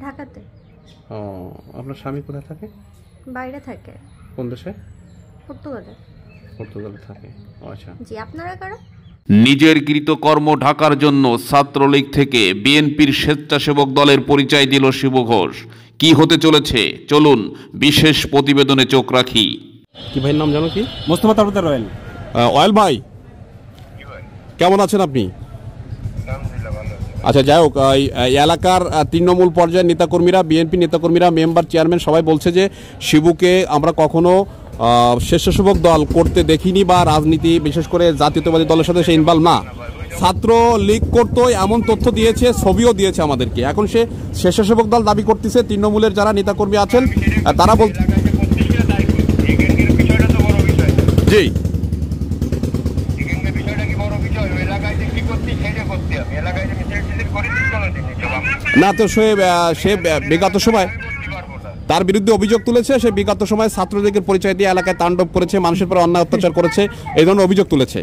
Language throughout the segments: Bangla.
ঢাকাতে। ও, আপনার স্বামী কোথায় থাকে? বাইরে থাকে। কোন দেশে? পর্তুগালে। পর্তুগালে থাকে। আচ্ছা। জি, আপনারা কারা? নিজের কৃতকর্ম ঢাকার জন্য ছাত্রলীগ থেকে বিএনপির স্বেচ্ছাসেবক দলের পরিচয় দিল শিবু ঘোষ। কি হতে চলেছে চলুন বিশেষ প্রতিবেদনে চোখ রাখি। কি ভাইয়ের নাম জানো কি? মোস্তফা তালুকদার রয়েল। অয়েল ভাই, কেমন আছেন আপনি? আচ্ছা, যাই হোক, এই এলাকার তৃণমূল পর্যায়ের নেতাকর্মীরা, বিএনপি নেতাকর্মীরা, মেম্বার, চেয়ারম্যান সবাই বলছে যে শিবুকে আমরা কখনো স্বেচ্ছাসেবক দল করতে দেখিনি বা রাজনীতি বিশেষ করে জাতীয়তাবাদী দলের সাথে সে ইনভলভ না, ছাত্র লীগ করতো এমন তথ্য দিয়েছে, ছবিও দিয়েছে আমাদেরকে। এখন সে স্বেচ্ছাসেবক দল দাবি করতেছে। তৃণমূলের যারা নেতাকর্মী আছেন তারা বল জি না, তো সে বিগত সময় তার বিরুদ্ধে অভিযোগ তুলেছে। সে বিগত সময় ছাত্রলীগের পরিচয় দিয়ে এলাকায় তাণ্ডব করেছে, মানুষের উপর অন্যায় অত্যাচার করেছে, এই ধরনের অভিযোগ তুলেছে।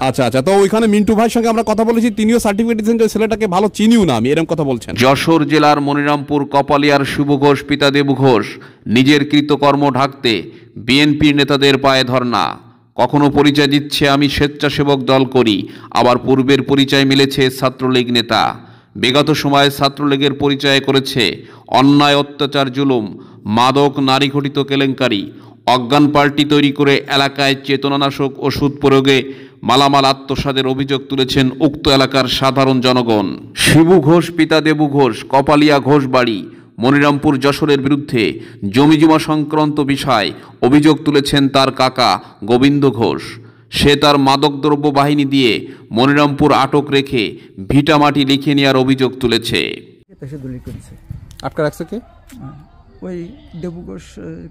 আচ্ছা আচ্ছা, তো ওইখানে মিন্টু ভাইয়ের সঙ্গে আমরা কথা বলেছি, তিনিও সার্টিফিকেট দিয়েছেন যে ছেলেটাকে ভালো চিনিও না আমি, এরকম কথা বলছেন। যশোর জেলার মনিরামপুর কপালিয়ার শিবু ঘোষ পিতা দেবু ঘোষ নিজের কৃতকর্ম ঢাকতে বিএনপির নেতাদের পায়ে ধর্ণা। কখনো পরিচয় দিচ্ছে আমি স্বেচ্ছাসেবক দল করি, আবার পূর্বের পরিচয় মিলেছে ছাত্রলীগ নেতা। বিগত সময়ে ছাত্রলীগের পরিচয় করেছে অন্যায়, অত্যাচার, জুলুম, মাদক, নারী ঘটিত কেলেঙ্কারি। অজ্ঞান পার্টি তৈরি করে এলাকায় চেতনানাশক ওষুধ প্রয়োগে মালামাল আত্মসাতের অভিযোগ তুলেছেন উক্ত এলাকার সাধারণ জনগণ। শিবু ঘোষ পিতা দেবু ঘোষ কপালিয়া ঘোষ বাড়ি মনিরামপুর যশোরের বিরুদ্ধে জমিজমা সংক্রান্ত বিষয় অভিযোগ তুলেছেন তার কাকা গোবিন্দ ঘোষ। সে তার মাদকদ্রব্য বাহিনী দিয়ে মনিরামপুর আটক রেখে ভিটামাটি লিখে নেওয়ার অভিযোগ তুলেছে। আটকা রাখছে কে? ওই দেবু ঘোষ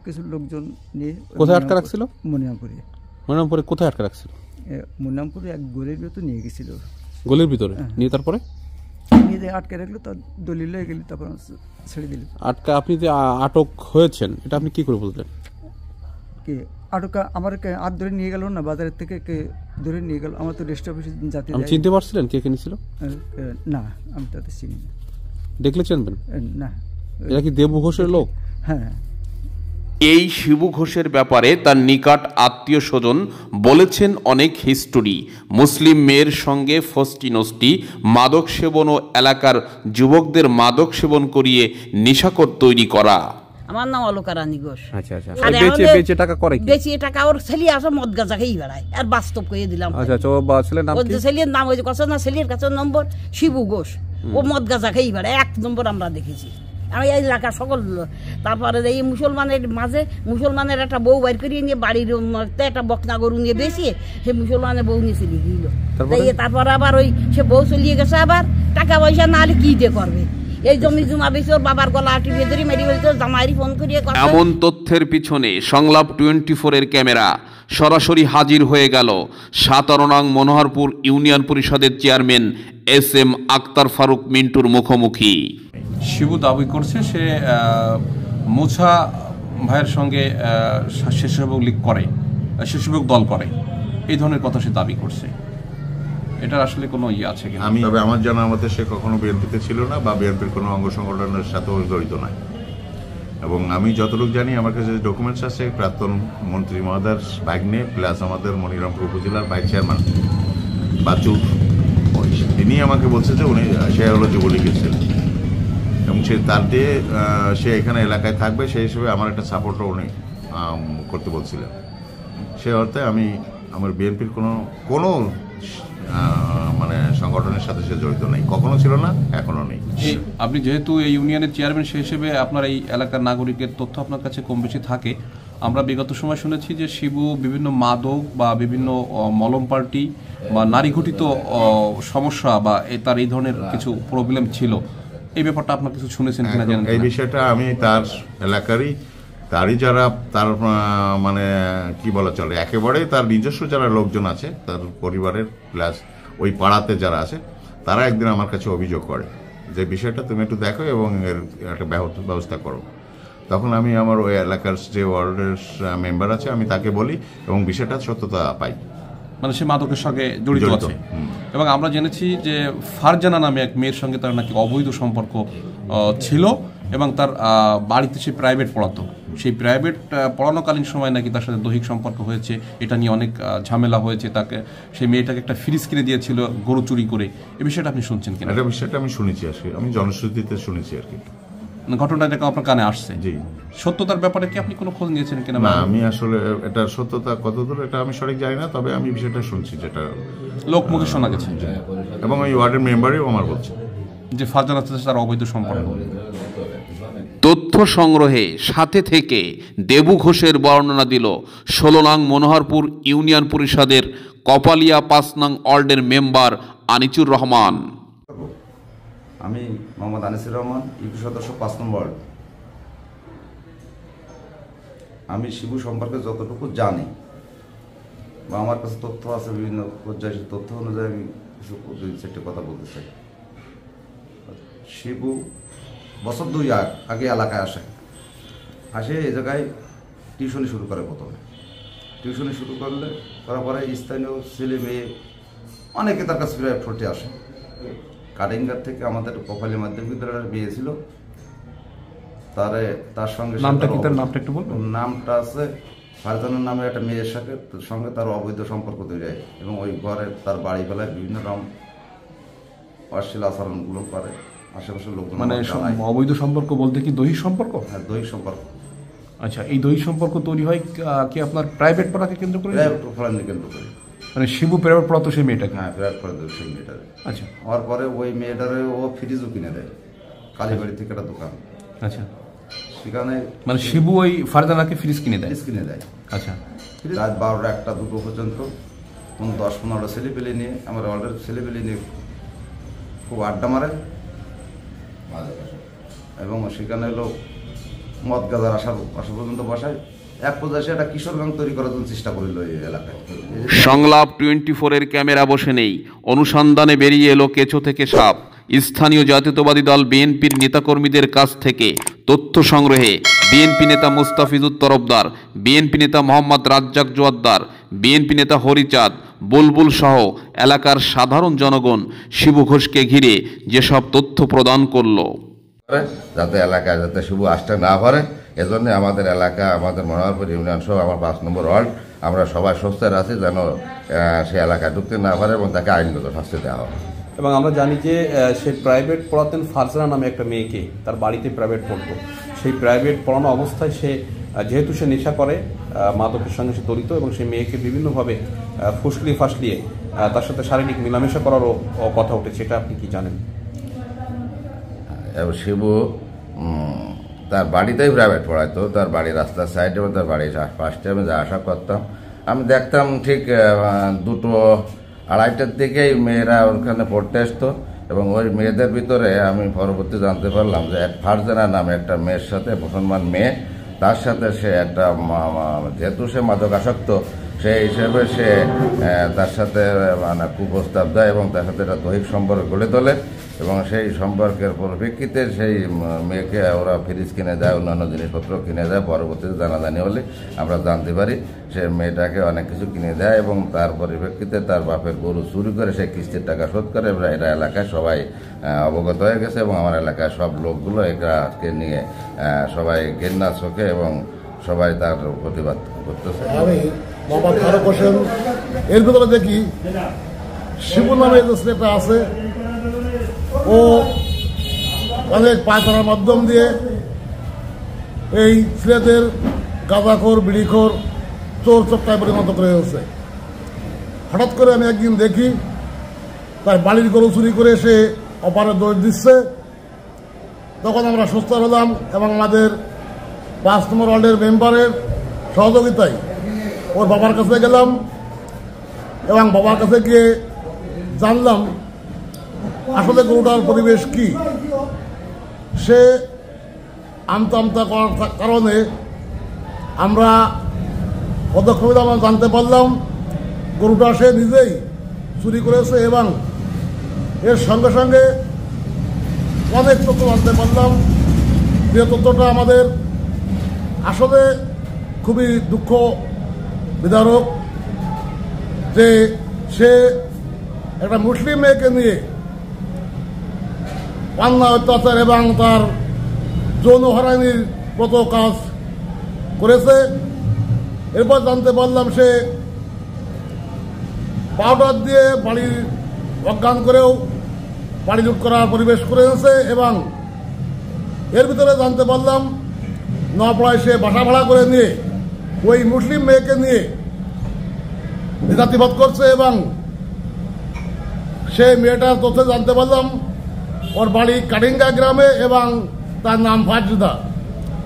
কিছু লোকজন নিয়ে। কোথায় আটকা রাখছিল? মনিরামপুরে। মনিরামপুরে কোথায় আটকা রাখছিল? মনিরামপুরে এক গলির ভিতরে নিয়ে গেছিল। গলির ভিতরে নিয়ে তারপরে নিয়ে আটকে রাখলো, তার দলিল হয়ে গেল, তারপর ছেড়ে দিল। আটকা আপনি যে আটক হয়েছেন এটা আপনি কি করে বুঝলেন? কি আটকা? আমার হাত ধরে নিয়ে গেল না, বাজারের থেকে কে ধরে নিয়ে গেল। আমার তো রেস্ট অফিসে যাতে। আপনি চিনতে পারছিলেন কে কে নিয়েছিল? না, আমি তাদের চিনি না। দেখলে চিনবেন না। এরা কি দেবু ঘোষের লোক? হ্যাঁ। এই শিবু ঘোষের ব্যাপারে তার নিকট আত্মীয় স্বজন বলেছেন অনেক হিস্টোরি, মুসলিম মেয়ের সঙ্গে ফষ্টি নষ্টি, মাদক সেবন ও এলাকার যুবকদের মাদক সেবন করিয়ে নেশাখোর তৈরি করা। আমার নাম অলকা রানী ঘোষ। আচ্ছা আচ্ছা, বেচে টাকা করে কি? বেচে টাকা ওর ছেলে আসে মদ গাঁজা খেয়ে বেড়ায়, আর বাস্তব কইয়ে দিলাম। আচ্ছা, তো ছেলের নাম কি? ছেলের নাম হয়েছে কত না, ছেলের কাছে নম্বর শিবু ঘোষ। ও মদ গাঁজা খেয়ে বেড়ায়, এক নম্বর আমরা দেখেছি আমি এই এলাকা সকল। তারপরে এই মুসলমানের মাঝে মুসলমানের একটা বউ বাইর করিয়ে নিয়ে বাড়ির একটা বকনা গরু নিয়ে বেশিয়ে সে মুসলমানের বউ নিয়ে চলিয়ে গেল। তারপর আবার ওই সে বউ চলিয়ে গেছে, আবার টাকা পয়সা না হলে কি দিয়ে করবে? এই জমি জমা বেশি ওর বাবার গলা টিপে ধরে মেরে বলতো, জামাইরি ফোন করিয়ে। এমন তথ্যের পিছনে সংলাপ 24-এর ক্যামেরা সরাসরি হাজির হয়ে গেল 17 নং মনোহরপুর ইউনিয়ন পরিষদের চেয়ারম্যান SM আক্তার ফারুক মিন্টুর মুখোমুখি। শিবু দাবি করছে সে মুছা ভাইয়ের সঙ্গে স্বেচ্ছাসেবক লীগ করে, স্বেচ্ছাসেবক দল করে, এই ধরনের কথা সে দাবি করছে। এটা আসলে কোনো আছে কি? তবে আমার জানা মতে সে কখনো বিএনপিতে ছিল না বা বিএনপির কোনো অঙ্গ সংগঠনের সাথেও জড়িত নয়। এবং আমি যতটুকু জানি, আমার কাছে ডকুমেন্টস আছে, প্রাক্তন মন্ত্রী মহোদয়ের ভাগ্নে প্লাস আমাদের মনিরামপুর উপজেলার ভাইস চেয়ারম্যান বাচু, তিনি আমাকে বলছে যে সে হলো যুবলীগের ছেলে এবং সে তার দিয়ে সে এখানে এলাকায় থাকবে, সেই হিসেবে আমার একটা সাপোর্টও উনি করতে বলছিলেন। সে অর্থে আমি আমার বিএনপির কোনো মানে সংগঠনের সাথে সে জড়িত নেই, কখনো ছিল না, এখনো নেই। আপনি যেহেতু এই ইউনিয়নের চেয়ারম্যান, সেই হিসেবে আপনার এই এলাকার নাগরিকের তথ্য আপনার কাছে কম বেশি থাকে। আমরা বিগত সময় শুনেছি যে শিবু বিভিন্ন মাদক বা বিভিন্ন মলম পার্টি বা নারী ঘটিত সমস্যা বা তার এই ধরনের কিছু প্রবলেম ছিল। এই ব্যাপারটা আপনার কিছু শুনেছেন কিনা জানেন? এই বিষয়টা আমি তার এলাকারই, তারই যারা তার মানে কি বলা চলে, একেবারে তার নিজস্ব যারা লোকজন আছে তার পরিবারের প্লাস ওই পাড়াতে যারা আছে, তারা একদিন আমার কাছে অভিযোগ করে যে বিষয়টা তুমি একটু দেখো এবং এর একটা ব্যবস্থা করো। তখন আমি আমার ওই এলাকার যে ওয়ার্ডের মেম্বার আছে আমি তাকে বলি এবং বিষয়টা সত্যতা পাই। মানে সে মাদকের সঙ্গে জড়িত আছে। এবং আমরা জেনেছি যে ফারজানা নামে এক মেয়ের সঙ্গে তার নাকি অবৈধ সম্পর্ক ছিল এবং তার বাড়িতে সে প্রাইভেট পড়াতো। সেই প্রাইভেট পড়ানোকালীন সময় নাকি তার সাথে দৈহিক সম্পর্ক হয়েছে, এটা নিয়ে অনেক ঝামেলা হয়েছে। তাকে সেই মেয়েটাকে একটা ফ্রিজ কিনে দিয়েছিল গরু চুরি করে। এই বিষয়টা আপনি শুনছেন কিনা? এটা বিষয়টা আমি শুনেছি, আর কি আমি জনশ্রুতিতে শুনেছি আর কি। ঘটনাটা আপনার কানে আসছে? জি। সত্যতার ব্যাপারে কি আপনি কোনো খোঁজ নিয়েছেন কিনা? না, আমি আসলে এটা সত্যতা কতদূর এটা আমি সঠিক জানি না, তবে আমি বিষয়টা শুনছি, যেটা লোক মুখে শোনা গেছে এবং ওই ওয়ার্ডের মেম্বারও আমার বলছে যে ফারজানার সাথে তার অবৈধ সম্পর্ক। তথ্য সংগ্রহে সাথে থেকে দেবু ঘোষের বর্ণনা দিল 16 নং মনোহরপুর ইউনিয়ন পরিষদের কপালিয়া 5 নং ওয়ার্ডের মেম্বার আনিচুর রহমান। আমি মোহাম্মদ আনিসুর রহমান, ইউপি সদস্য 5 নং ওয়ার্ড। আমি শিবু সম্পর্কে যতটুকু জানি বা আমার কাছে তথ্য আছে, বিভিন্ন পর্যায়ে তথ্য অনুযায়ী আমি কিছু 2-4টি কথা বলতে চাই। শিবু বছর 2 আগে এলাকায় আসে এই জায়গায় টিউশনি শুরু করে। প্রথমে টিউশনি শুরু করার পরে স্থানীয় ছেলে মেয়ে অনেকে তার কাছে প্রায় ফোর্টে আসে। কাটিংঘাট থেকে আমাদের কপালী মাধ্যমিক বিদ্যালয়ের বিয়ে ছিল, তার সঙ্গে নামটা আছে ফারজানার নামে একটা মেয়ের সঙ্গে তার অবৈধ সম্পর্ক তৈরি হয় এবং ওই ঘরে তার বাড়ি বেলায় বিভিন্ন রকম অশ্লীল আচরণগুলো করে। আশেপাশের লোকজন মানে অবৈধ সম্পর্ক বলতে কি দৈহিক সম্পর্ক? হ্যাঁ, দৈহিক সম্পর্ক। আচ্ছা, এই দৈহিক সম্পর্ক তৈরি হয় কি আপনার প্রাইভেট পড়াকে কেন্দ্র করে? প্রাইভেট পড়াকে কেন্দ্র করে। মানে শিবু প্রাইভেট পড়াতো সেই মেয়েটাকে? হ্যাঁ, প্রাইভেট পড়াতো সেই মেয়েটারে। আচ্ছা, হওয়ার পরে ওই মেয়েটারে ও ফ্রিজও কিনে দেয় কালীবাড়ি থেকে একটা দোকান। আচ্ছা, সেখানে মানে শিবু ওই ফারজানাকে ফ্রিজ কিনে দেয়? আচ্ছা, রাত 12টা 1টা 2টো পর্যন্ত কোন 10-15টা ছেলেপেলে নিয়ে, আমার ওয়ার্ডের ছেলেপেলে নিয়ে খুব আড্ডা মারে এবং সেখানে হলো মদ গাজার আসা পর্যন্ত বসায়। এক পর্যায়ে একটা কিশোরগঞ্জ তৈরি করার জন্য চেষ্টা করিল এই এলাকায়। সংলাপ 24-এর ক্যামেরা বসে নেই, অনুসন্ধানে বেরিয়ে এলো কেঁচো থেকে সাপ। স্থানীয় জাতীয়তাবাদী দল বিএনপির নেতাকর্মীদের কাছ থেকে তথ্য সংগ্রহে বিএনপি নেতা মুস্তাফিজুর তরফদার, বিএনপি নেতা মোহাম্মদ রাজ্জাক জোয়াদ্দার, বিএনপি নেতা হরিচাঁদ বুলবুল সহ এলাকার সাধারণ জনগণ শিবু ঘোষকে ঘিরে যেসব তথ্য প্রদান করলো, যাতে এলাকায় যাতে শিবু আসতে না পারে, এজন্য আমাদের এলাকা, আমাদের মনোহরপুর ইউনিয়ন সহ আমার 5 নম্বর ওয়ার্ড, আমরা সবাই সুস্থের আছি যেন সে এলাকায় ঢুকতে না পারে এবং তাকে আইনগত শাস্তি দেওয়া হবে। এবং আমরা জানি যে সে প্রাইভেট পড়াতেন ফারজানা নামে একটা মেয়েকে, তার বাড়িতে প্রাইভেট পড়তো। সেই প্রাইভেট পড়ানো অবস্থায় সে যেহেতু সে নেশা করে, মাদকের সঙ্গে সে জড়িত এবং সেই মেয়েকে বিভিন্নভাবে ফাসলিয়ে তার সাথে শারীরিক মেলামেশা করারও কথা উঠেছে। এটা আপনি কি জানেন? শিবু তার বাড়িতেই প্রাইভেট পড়াইতো, তার বাড়ির রাস্তার সাইডে এবং তার বাড়ির পাশে আমি যা আশা করতাম, আমি দেখতাম ঠিক 2:30টার দিকেই মেয়েরা ওখানে পড়তে আসতো এবং ওই মেয়েদের ভিতরে আমি পরবর্তী জানতে পারলাম যে ফারজানা নামে একটা মেয়ের সাথে, মুসলমান মেয়ে, তার সাথে সে একটা, যেহেতু সে মাদকাসক্ত, সেই হিসেবে সে তার সাথে মানে কুপ্রস্তাব দেয় এবং তার সাথে একটা দৈহিক সম্পর্ক গড়ে তোলে এবং সেই সম্পর্কের পরিপ্রেক্ষিতে সেই মেয়েকে ওরা ফ্রিজ কিনে দেয়, অন্যান্য জিনিসপত্র কিনে দেয়। পরবর্তীতে জানাজানি হলে আমরা জানতে পারি সে মেয়েটাকে অনেক কিছু কিনে দেয় এবং তার পরিপ্রেক্ষিতে তার বাপের গরু চুরি করে সেই কিস্তির টাকা শোধ করে। এটা এলাকায় সবাই অবগত হয়ে গেছে এবং আমার এলাকায় সব লোকগুলো এটাকে নিয়ে সবাই ঘেন্না চোখে এবং সবাই তার প্রতিবাদ করতেছে। আমি মোহাম্মদ ফারুক হোসেন, এর ভিতরে দেখি শিবু নামে যে ছেলেটা আছে, ও অনেক পায়তারার মাধ্যম দিয়ে এই ছেলেদের গাঁজাখোর, বিড়িখোর, চোর চোরটায় পরিণত করে হচ্ছে। হঠাৎ করে আমি একদিন দেখি তার বাড়ির গরু চুরি করে সে অপারে দৌড় দিচ্ছে। তখন আমরা সুস্থ হলাম এবং আমাদের 5 নম্বর ওয়ার্ডের মেম্বারের সহযোগিতায় ওর বাবার কাছে গেলাম এবং বাবার কাছে গিয়ে জানলাম আসলে গরুটার পরিবেশ কি। সে আমতা করার কারণে আমরা পদক্ষেপে আমরা জানতে পারলাম গরুটা সে নিজেই চুরি করেছে এবং এর সঙ্গে সঙ্গে অনেক তথ্য জানতে পারলাম। যে তথ্যটা আমাদের আসলে খুবই দুঃখ বিদারক। যে সে একটা মুসলিম মেয়েকে নিয়ে অন্যায় অত্যাচার এবং তার যৌন হয়রানির মতো কাজ করেছে। এরপর জানতে পারলাম সে পাউডার দিয়ে বাড়ি অজ্ঞান করেও বাড়ি লুট করার পরিবেশ করে এনেছে এবং এর ভিতরে জানতে পারলাম নপাড়ায় সে বাসা ভাড়া করে নিয়ে ওই মুসলিম মেয়েকে নিয়ে জাতিবাদ করছে এবং সে মেয়েটার তথ্য জানতে পারলাম ওর বাড়ি কাটিঙ্গা গ্রামে এবং তার নাম ফারজুদা।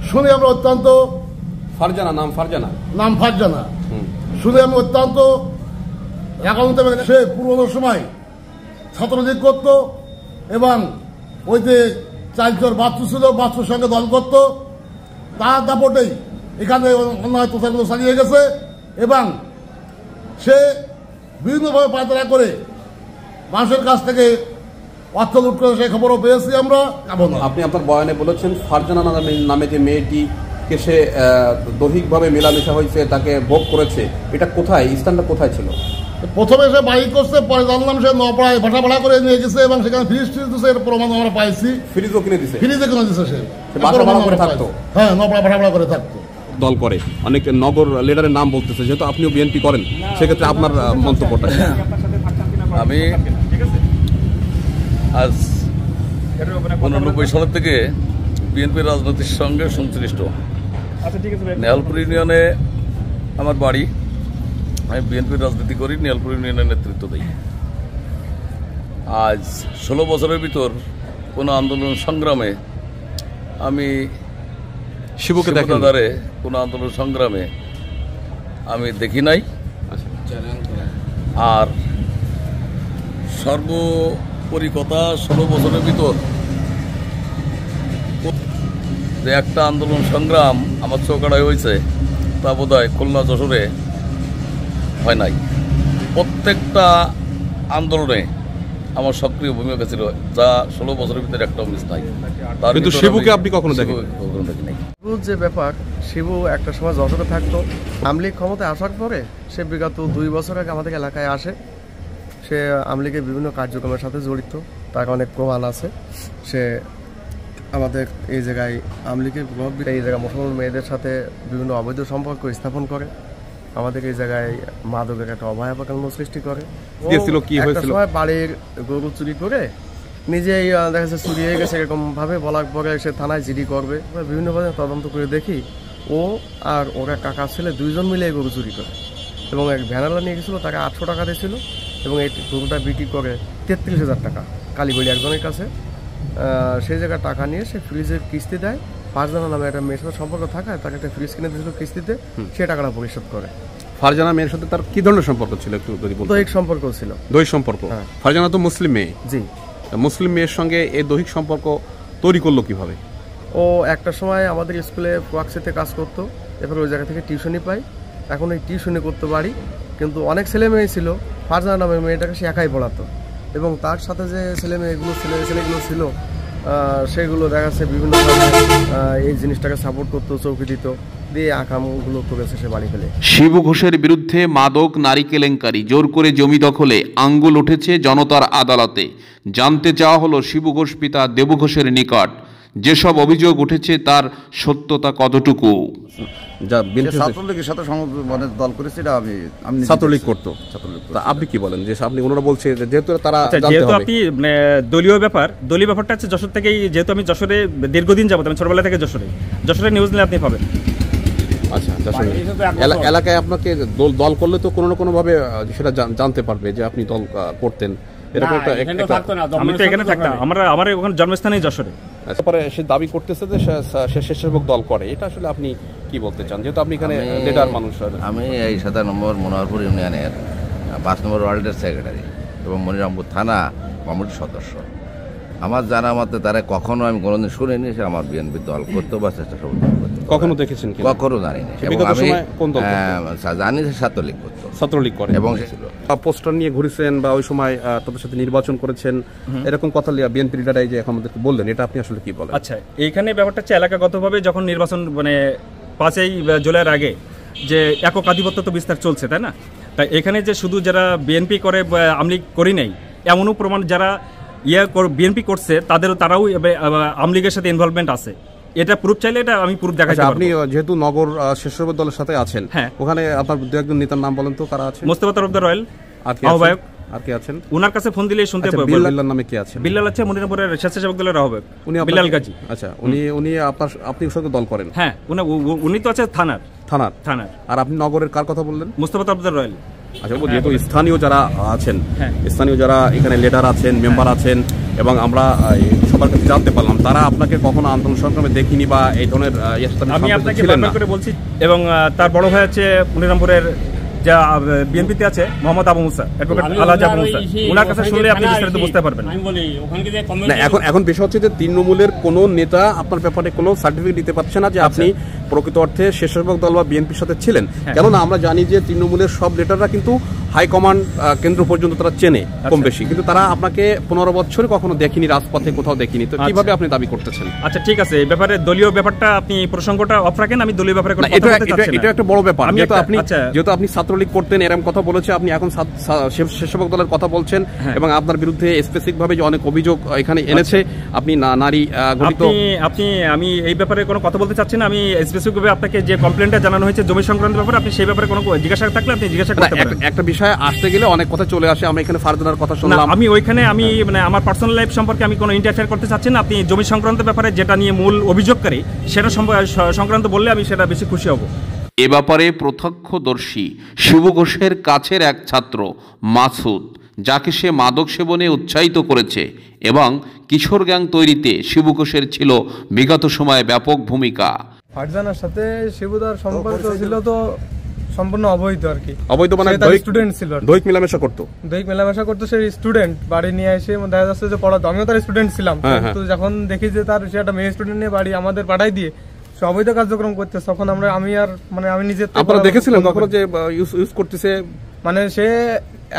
শুনে আমরা অত্যন্ত নাম ফারজানা শুনে আমি অত্যন্ত রাগান্বিত। সে পুরোনো সময় ছাত্রলীগ করত এবং ওই যে 4 বাচ্চু ছিল, বাচ্চুর সঙ্গে দল করত। তার দাপটেই এখানে অন্যায় প্রচারগুলো চালিয়ে গেছে এবং সে বিভিন্নভাবে পায়তারা করে মানুষের কাছ থেকে অর্থ লুট করে সেই খবরও পেয়েছি আমরা। আপনি আপনার বয়ানে বলেছেন ফারজানা নামে যে মেয়েটিকে সে দৈহিকভাবে মেলামেশা হয়েছে, তাকে ভোগ করেছে, এটা কোথায়, স্থানটা কোথায় ছিল? প্রথমে সে বাড়ি করছে, পরে জানলাম সে নপাড়ায় ভাড়া ভাড়া করে নিয়ে গেছে এবং সেখানে ফ্রিজ দিচ্ছে, এর প্রমাণ আমরা পাইছি। ফ্রিজও কিনে দিছে? ফ্রিজে কিনে দিচ্ছে সে, বাসা ভাড়া করে থাকতো। হ্যাঁ, নপাড়া ভাড়া ভাড়া করে থাকতো। দল করে অনেক নগর লিডারের নাম বলতেছে, যেহেতু আপনিও বিএনপি করেন, সেক্ষেত্রে আপনার মন্তব্যটা। আমি আজ 89 সালের থেকে বিএনপির রাজনীতির সঙ্গে সংশ্লিষ্ট। নেহালপুর ইউনিয়নে আমার বাড়ি, আমি বিএনপির রাজনীতি করি, নেহালপুর ইউনিয়নের নেতৃত্ব দিই। আজ 16 বছরের ভিতর কোনো আন্দোলন সংগ্রামে আমি শিবুকে দাঁড়ে কোনো আন্দোলন সংগ্রামে আমি দেখি নাই। আর সর্বোপরি কথা 16 বছরের ভিতর যে একটা আন্দোলন সংগ্রাম আমার চৌকাড়ায় হয়েছে তা বোধহয় খুলনা যশোরে হয় নাই। প্রত্যেকটা আন্দোলনে আমার সক্রিয় ভূমিকা ছিল, যা 16 বছরের ভিতরে একটাও মিস নাই। কিন্তু শিবুকে আপনি কখনো দেখি নাই। যে ব্যাপার, শিবু একটা সময় যশোরে থাকতো। আমলিগ ক্ষমতায় আসার পরে সে বিগত 2 বছর আগে আমাদের এলাকায় আসে। সে আমলিগের বিভিন্ন কার্যক্রমের সাথে জড়িত, তার অনেক প্রমাণ আছে। সে আমাদের এই জায়গায় আমলিগের প্রভাবিত, এই জায়গায় মুসলমান মেয়েদের সাথে বিভিন্ন অবৈধ সম্পর্ক স্থাপন করে, আমাদের এই জায়গায় মাদকের একটা অভয়াপন্ন সৃষ্টি করে। একটা সময় বাড়ির গরু চুরি করে নিজেই দেখা যাচ্ছে চুরি হয়ে গেছে, এরকম ভাবে বলার পরে সে থানায় জিডি করবে। বিভিন্নভাবে তদন্ত করে দেখি ও আর ওরা কাকা ছেলে 2জন মিলে গরু চুরি করে এবং এক ভ্যানালা নিয়ে গেছিলো, তাকে 800 টাকা দিয়েছিল এবং এই গরুটা বিক্রি করে 33,000 টাকা কালীগড়ি একজনের কাছে। সেই জায়গায় টাকা নিয়ে সে ফ্রিজের কিস্তি দেয়। ফারজানা নামে একটা মেয়ের সাথে সম্পর্ক থাকায় তাকে একটা ফ্রিজ কিনে দিয়েছিল কিস্তিতে, সে টাকাটা পরিশোধ করে। ফারজানা মেয়ের সাথে তার কি ধরনের সম্পর্ক ছিল একটু যদি বলতেন? দৈহিক সম্পর্ক ছিল। দৈহিক সম্পর্ক? ফারজানা তো মুসলিম মেয়ে। জি। মুসলিম মেয়ের সঙ্গে এই দৈহিক সম্পর্ক তৈরি করলো কিভাবে? ও একটা সময় আমাদের স্কুলে ওয়ার্কশপে কাজ করতো, এরপর ওই জায়গা থেকে টিউশনি পাই। এখন এই টিউশনি করতে পারি, কিন্তু অনেক ছেলে মেয়ে ছিল। ফারজানা নামের মেয়েটাকে সে একাই পড়াতো এবং তার সাথে যে ছেলেগুলো ছিল সেগুলো দেখা যাচ্ছে বিভিন্নভাবে এই জিনিসটাকে সাপোর্ট করতো, চৌকি দিত, দিয়ে আকামগুলো করেছে সে বাড়ি ফেলে। শিবু ঘোষের বিরুদ্ধে মাদক, নারী কেলেঙ্কারি, জোর করে জমি দখলে আঙ্গুল উঠেছে জনতার আদালতে। জানতে চাওয়া হলো শিবু ঘোষ পিতা দেবু ঘোষের নিকট, যেসব অভিযোগ উঠেছে তার সত্যতা কতটুকু। ছাত্রলীগের সাথে মানে দল করেছে, এটা আমি ছাত্রলীগ করতো। আপনি কি বলেন যে আপনি ওনারা বলছে যেহেতু তারা যেহেতু আপনি দলীয় ব্যাপারটা হচ্ছে যশোর থেকেই, যেহেতু আমি যশোরে দীর্ঘদিন যাবত, আমি ছোটবেলা থেকে যশোরে নিউজ নিলে আপনি পাবেন। আচ্ছা, এলাকায় আপনাকে দল করলে তো কোনো না কোনো ভাবে সেটা জানতে পারবে যে আপনি দল করতেন, এরকম আমি তো এখানে থাকতাম, আমার ওখানে জন্মস্থানেই যশোরে। তারপরে সে দাবি করতেছে যে সে স্বেচ্ছাসেবক দল করে, এটা আসলে আপনি কি বলতে চান, যেহেতু আপনি এখানে লিডার মানুষ? আমি এই 7 নম্বর মনোহরপুর ইউনিয়নের 5 নম্বর ওয়ার্ডের সেক্রেটারি এবং মনিরামপুর থানা কমিটির সদস্য। আমার জানা মতে তারা কখনো আমি কোনোদিন শুনিনি সে আমার বিএনপি দল করতো বা স্বেচ্ছাসেবক দল করতো। কখনো দেখেছেন? কখনো জানিনি। জানি যে ছাত্রলীগ করতো, ছাত্রলীগ করে এবং পোস্টার নিয়ে ঘুরেছেন বা ওই সময় তাদের সাথে নির্বাচন করেছেন, এরকম কথা বিএনপি লিডারাই যে আমাদেরকে বললেন, এটা আপনি আসলে কি বলেন? আচ্ছা, এইখানে ব্যাপারটা হচ্ছে এলাকাগতভাবে যখন নির্বাচন মানে 5ই জুলাইয়ের আগে যে একক আধিপত্য তো বিস্তার চলছে, তাই না? তাই এখানে যে শুধু যারা বিএনপি করে আমলি করি নাই এমনও প্রমাণ যারা বিএনপি করছে তারাও আওয়ামী লীগের সাথে ইনভলভমেন্ট আছে। এটা প্রুফ চাইলে এটা আমি প্রুফ দেখাতে পারবো। আপনি যেহেতু নগর স্বেচ্ছাসেবক দলের সাথে আছেন, হ্যাঁ, ওখানে আপনার দু একজন নেতার নাম বলেন তো, কারা আছেন? মোস্তফা তরফদার রয়েল আহ্বায়ক। আর কে আছেন? ওনার কাছে ফোন দিলেই শুনতে পাবেন। বিল্লাল নামে কে আছে? বিল্লাল আছে মনিরামপুরের স্বেচ্ছাসেবক দলের আহ্বায়ক, বিল্লাল গাজী। আচ্ছা, উনি আপনি সঙ্গে দল করেন? হ্যাঁ, উনি তো আছে থানার। আর আপনি নগরের কার কথা বললেন? মোস্তফা তরফদার রয়েল। আচ্ছা, যেহেতু স্থানীয় যারা আছেন, স্থানীয় যারা এখানে লিডার আছেন, মেম্বার আছেন, এবং আমরা সবার কাছে জানতে পারলাম তারা আপনাকে কখনো আন্দোলন সংগ্রামে দেখিনি বা এই ধরনের আমি আপনাকে বারবার করে বলছি। এবং তার বড় ভাই আছে মনিরামপুরের যা বিএনপিতে আছে মোহাম্মদ আবু মুসা, অ্যাডভোকেট আলাজ আবু মুসা। ওনার কাছে শুনলে আপনি বিস্তারিত বুঝতে পারবেন। না, এখন বিষয় হচ্ছে যে তৃণমূলের কোনো নেতা আপনার ব্যাপারে কোনো সার্টিফিকেট দিতে পারছে না যে আপনি প্রকৃত অর্থে স্বেচ্ছাসেবক দল বা বিএনপির সাথে ছিলেন। কেননা আমরা জানি যে তৃণমূলের সব লিডাররা কিন্তু হাইকমান্ড কেন্দ্র পর্যন্ত তারা চেনে কম বেশি, কিন্তু তারা আপনাকে 15 বছরে কখনো দেখেনি, রাজপথে কোথাও দেখিনি। তো কিভাবে আপনি দাবি করতেছেন? আচ্ছা, ঠিক আছে, এই ব্যাপারে দলীয় ব্যাপারটা আপনি প্রসঙ্গটা অফ রাখেন। আমি দলীয় ব্যাপারে কথা বলতে চাচ্ছি না। এটা একটা বড় ব্যাপার। যেহেতু আপনি ছাত্রলীগ করতেন, এরকম কথা বলেছে, আপনি এখন স্বেচ্ছাসেবক দলের কথা বলছেন, এবং আপনার বিরুদ্ধে স্পেসিফিক ভাবে যে অনেক অভিযোগ এখানে এনেছে, আপনি নারী ঘটিত। আমি এই ব্যাপারে কোনো কথা বলতে চাচ্ছি না। আমি স্পেসিফিক ভাবে আপনাকে যে কমপ্লেনটা জানানো হয়েছে জমি সংক্রান্ত ব্যাপারে, আপনি সেই ব্যাপারে কোনো জিজ্ঞাসা থাকলে আপনি জিজ্ঞাসা করতে পারেন। একটা বিষয় আসতে গেলে অনেক কথা চলে আসে। আমরা এখানে ফারজানার কথা শুনলাম। আমি ওইখানে মানে আমার পার্সোনাল লাইফ সম্পর্কে আমি কোনো ইন্টারফেয়ার করতে চাচ্ছি না। আপনি জমি সংক্রান্ত ব্যাপারে যেটা নিয়ে মূল অভিযোগকারী সেটা সংক্রান্ত বললে আমি সেটা বেশি খুশি হব। এ ব্যাপারে প্রত্যক্ষদর্শী শিবু ঘোষের কাছের এক ছাত্র মাসুদ, যাকে সে মাদক সেবনে উৎসাহিত করেছে এবং কিশোর গ্যাং তৈরিতে শিবু ঘোষের ছিল বিগত সময়ে ব্যাপক ভূমিকা। ফারজানার সাথে শিবুদার সম্পর্ক ছিল তো সম্পূর্ণ অবৈধ আর কি। অবৈধ মানে স্টুডেন্ট ছিল, দৈহিক মেলামেশা করতো। সে স্টুডেন্ট বাড়ি নিয়ে এসে দেখা যাচ্ছে যে পড়াতো। আমিও তার স্টুডেন্ট ছিলাম, কিন্তু যখন দেখি যে সে একটা মেয়ে স্টুডেন্ট নিয়ে বাড়ি আমাদের পাঠাই দিয়ে অবৈধ কার্যক্রম করতে, তখন আমি নিজে দেখেছিলাম কখনো যে ইউজ করতেছে। মানে সে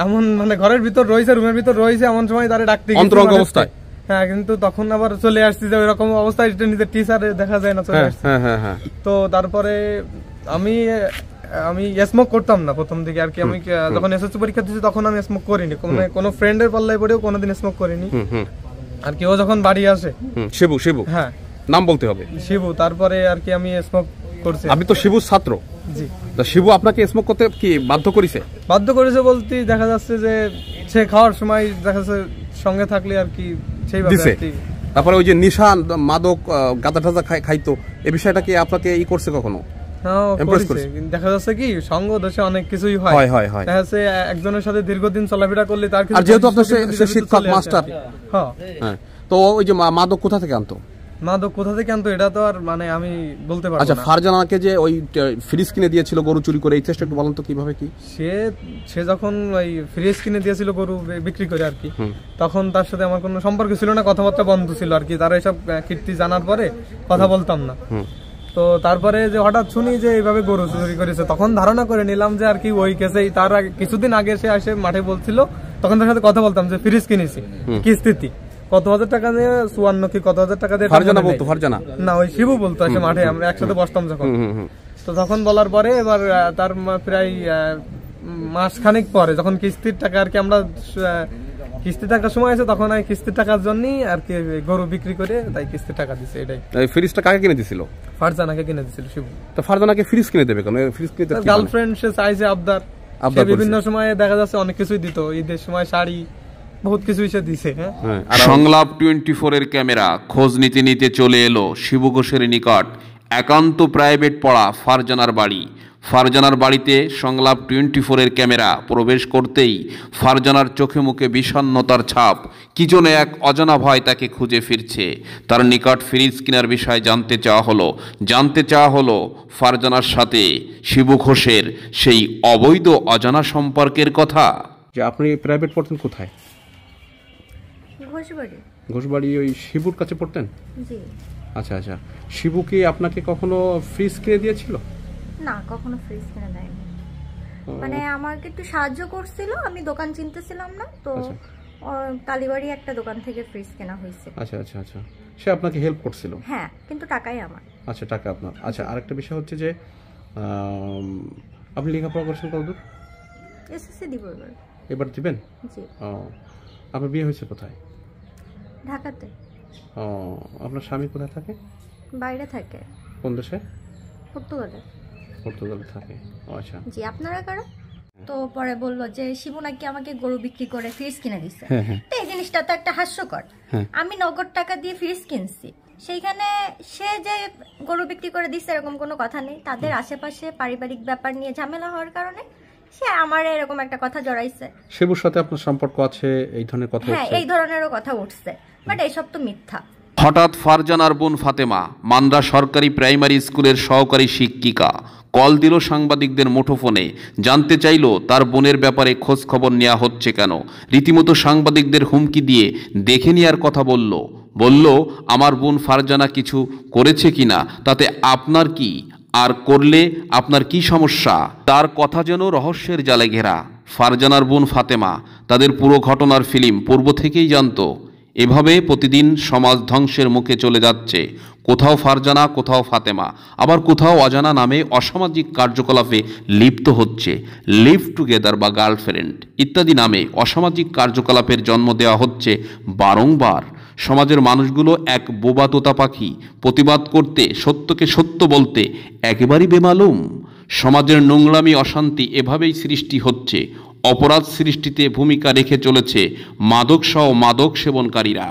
এমন ঘরের ভিতর রয়েছে, রুমের ভিতর রয়েছে, এমন সময় তারা ডাকতে অন্তরঙ্গ অবস্থায়। হ্যাঁ, কিন্তু তখন আবার চলে আসছে যে ওইরকম অবস্থায় নিজের টিচারে দেখা যায় না চলে আসছে। তো তারপরে আমি স্মোক করতাম না প্রথম দিকে আর কি। আমি যখন এসএসসি পরীক্ষা দিয়েছি তখন আমি স্মোক করিনি, কোনো ফ্রেন্ডের পাল্লায় পড়েও কোনোদিন স্মোক করিনি আর কি। ও যখন বাড়ি আসে, শিবু, হ্যাঁ, নাম বলতে হবে, শিবু, তারপরে আর কি আমি স্মোক করছি। আপনি তো শিবুর ছাত্র। জি। শিবু আপনাকে স্মোক করতে কি বাধ্য করেছে? বলতে দেখা যাচ্ছে যে সে খাওয়ার সময় দেখা যাচ্ছে সঙ্গে থাকলে আর কি সেইভাবে। তারপরে ওই যে নিশা মাদক গাঁদা টাদা খাইতো, এই বিষয়টা কি আপনাকে করছে কখনো? দেখা যাচ্ছে কি সঙ্গ দোষে অনেক কিছুই হয়। দেখা যাচ্ছে একজনের সাথে দীর্ঘদিন চলাফেরা করলে তার কিছু, যেহেতু আপনার শিক্ষক মাস্টার, হ্যাঁ, তো ওই যে মাদক কোথা থেকে আনতো? এটা তো আর আমি বলতে পারবো না। আচ্ছা, ফারজানাকে যে ওই ফ্রিজ কিনে দিয়েছিল গরু চুরি করে, এই চেষ্টা একটু বলেন তো কিভাবে কি? সে যখন ওই ফ্রিজ কিনে দিয়েছিল গরু বিক্রি করে আর কি, তখন তার সাথে আমার কোনো সম্পর্ক ছিল না, কথাবার্তা বন্ধ ছিল আর কি। তারা এইসব কীর্তি জানার পরে কথা বলতাম না। তো তারপরে যে হঠাৎ শুনি যে এইভাবে গরু চুরি করেছে, তখন ধারণা করে নিলাম যে আর কি ওই কেসেই। তার কিছুদিন আগে সে আসে মাঠে বলছিল, তখন তার সাথে কথা বলতাম যে ফ্রিজ কিনেছি, কি স্থিতি, কত হাজার টাকা দিয়ে, 54 কি কত হাজার টাকা দিয়ে। ফারজানা না, ওই শিবু বলতো আসে মাঠে, আমরা একসাথে বসতাম যখন। তো তখন বলার পরে এবার তার প্রায় মাসখানেক পরে যখন কিস্তির টাকা আর কি, আমরা কিস্তি টাকার সময় আছে, তখন আমি কিস্তির টাকার জন্যই আর কি গরু বিক্রি করে তাই কিস্তির টাকা দিছে। এটাই। ফ্রিজটা কাকে কিনে দিছিল? ফারজানাকে কিনে দিছিল শিবু। তো ফারজানাকে ফ্রিজ কিনে দেবে কেন? ফ্রিজ কিনে দেবে গার্লফ্রেন্ড, সে চাইছে আবদার। বিভিন্ন সময়ে দেখা যাচ্ছে অনেক কিছুই দিত, ঈদের সময় শাড়ি, বহুত কিছুই সে দিছে। সংলাপ 24 এর ক্যামেরা খোঁজ নিতে নিতে চলে এলো শিবু ঘোষের নিকট একান্ত প্রাইভেট পড়া ফারজানার বাড়ি। ফারজানার বাড়িতে সংলাপ 24 এর ক্যামেরা প্রবেশ করতেই ফারজানার চোখে মুখে বিষণ্ণতার ছাপ। কি জন্য এক অজানা ভয় তাকে খুঁজে ফিরছে। তার নিকট ফ্রিজ কেনার বিষয় জানতে চাওয়া হলো ফারজানার সাথে শিবু ঘোষের সেই অবৈধ অজানা সম্পর্কের কথা। যে আপনি প্রাইভেট পড়তেন কোথায়? ঘোষবাড়ি। ওই শিবুর কাছে পড়তেন? জি। আচ্ছা, শিবু কি আপনাকে কখনো ফ্রিজ কিনে দিয়েছিল? না, কখনো ফ্রিজ কিনে দেয়নি। আমাকে একটু সাহায্য করছিল, আমি দোকান চিনতেছিলাম না তো, কালীবাড়ি একটা দোকান থেকে ফ্রিজ কেনা হয়েছে। আচ্ছা, সে আপনাকে হেল্প করছিল? হ্যাঁ, কিন্তু টাকাই আমার। আচ্ছা, টাকা আপনার। আচ্ছা, আরেকটা বিষয় হচ্ছে যে আপনি লেখাপড়া করছেন কতদূর? এসএসসি দিব এবার। এবার দিবেন? জি। ও, আপনার বিয়ে হয়েছে কোথায়? ঢাকাতে। ও, আপনার স্বামী কোথায় থাকে? বাইরে থাকে। কোন দেশে? পর্তুগালে। পর্তুগালে থাকে। আচ্ছা। জি, আপনারা কারা? তো পরে বললো যে শিবু নাকি আমাকে গরু বিক্রি করে ফ্রিজ কিনে দিচ্ছে। তো এই জিনিসটা তো একটা হাস্যকর। আমি নগদ টাকা দিয়ে ফ্রিজ কিনছি, সেইখানে সে যে গরু বিক্রি করে দিচ্ছে এরকম কোনো কথা নেই। তাদের আশেপাশে পারিবারিক ব্যাপার নিয়ে ঝামেলা হওয়ার কারণে সে আমার এরকম একটা কথা জড়াইছে। শিবুর সাথে আপনার সম্পর্ক আছে, এই ধরনের কথা? হ্যাঁ, এই ধরনেরও কথা উঠছে, বাট এইসব তো মিথ্যা। হঠাৎ ফারজানার বোন ফাতেমা, মান্দ্রা সরকারি প্রাইমারি স্কুলের সহকারী শিক্ষিকা, কল দিল সাংবাদিকদের মুঠোফোনে। জানতে চাইল তার বোনের ব্যাপারে খোঁজ খবর নেওয়া হচ্ছে কেন। রীতিমতো সাংবাদিকদের হুমকি দিয়ে দেখে নেওয়ার কথা বলল আমার বোন ফারজানা কিছু করেছে কিনা, তাতে আপনার কি, আর করলে আপনার কি সমস্যা। তার কথা যেন রহস্যের জালে ঘেরা। ফারজানার বোন ফাতেমা তাদের পুরো ঘটনার ফিল্ম পূর্ব থেকেই জানতো। এভাবে প্রতিদিন সমাজ ধ্বংসের মুখে চলে যাচ্ছে। কোথাও ফারজানা, কোথাও ফাতেমা, আবার কোথাও অজানা নামে অসামাজিক কার্যকলাপে লিপ্ত হচ্ছে। লিভ টুগেদার বা গার্লফ্রেন্ড ইত্যাদি নামে অসামাজিক কার্যকলাপের জন্ম দেওয়া হচ্ছে বারংবার। সমাজের মানুষগুলো এক বোবা তোতা পাখি, প্রতিবাদ করতে, সত্যকে সত্য বলতে একেবারেই বেমালুম। সমাজের নোংরামি, অশান্তি এভাবেই সৃষ্টি হচ্ছে। অপরাধ সৃষ্টিতে ভূমিকা রেখে চলেছে মাদকসহ মাদক সেবনকারীরা।